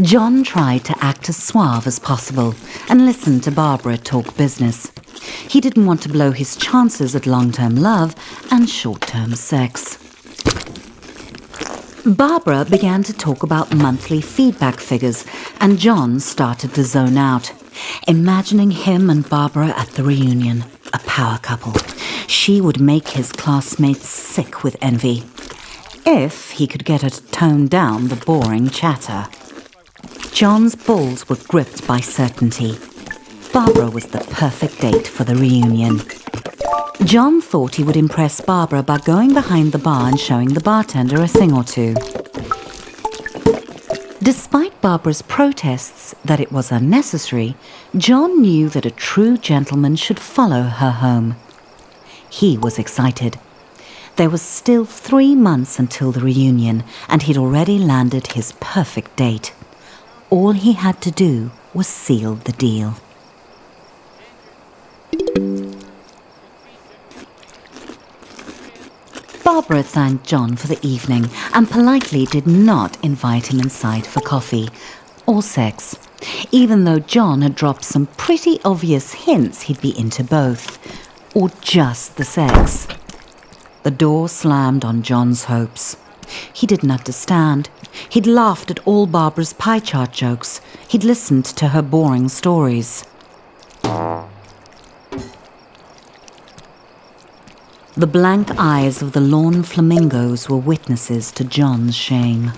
John tried to act as suave as possible and listened to Barbara talk business. He didn't want to blow his chances at long-term love and short-term sex. Barbara began to talk about monthly feedback figures, and John started to zone out, imagining him and Barbara at the reunion, a power couple. She would make his classmates sick with envy, if he could get her to tone down the boring chatter. John's balls were gripped by certainty. Barbara was the perfect date for the reunion. John thought he would impress Barbara by going behind the bar and showing the bartender a thing or two. Despite Barbara's protests that it was unnecessary, John knew that a true gentleman should follow her home. He was excited. There was still 3 months until the reunion, and he'd already landed his perfect date. All he had to do was seal the deal. Barbara thanked John for the evening and politely did not invite him inside for coffee or sex, even though John had dropped some pretty obvious hints he'd be into both, or just the sex. The door slammed on John's hopes. He didn't understand. He'd laughed at all Barbara's pie chart jokes. He'd listened to her boring stories. The blank eyes of the lawn flamingos were witnesses to John's shame.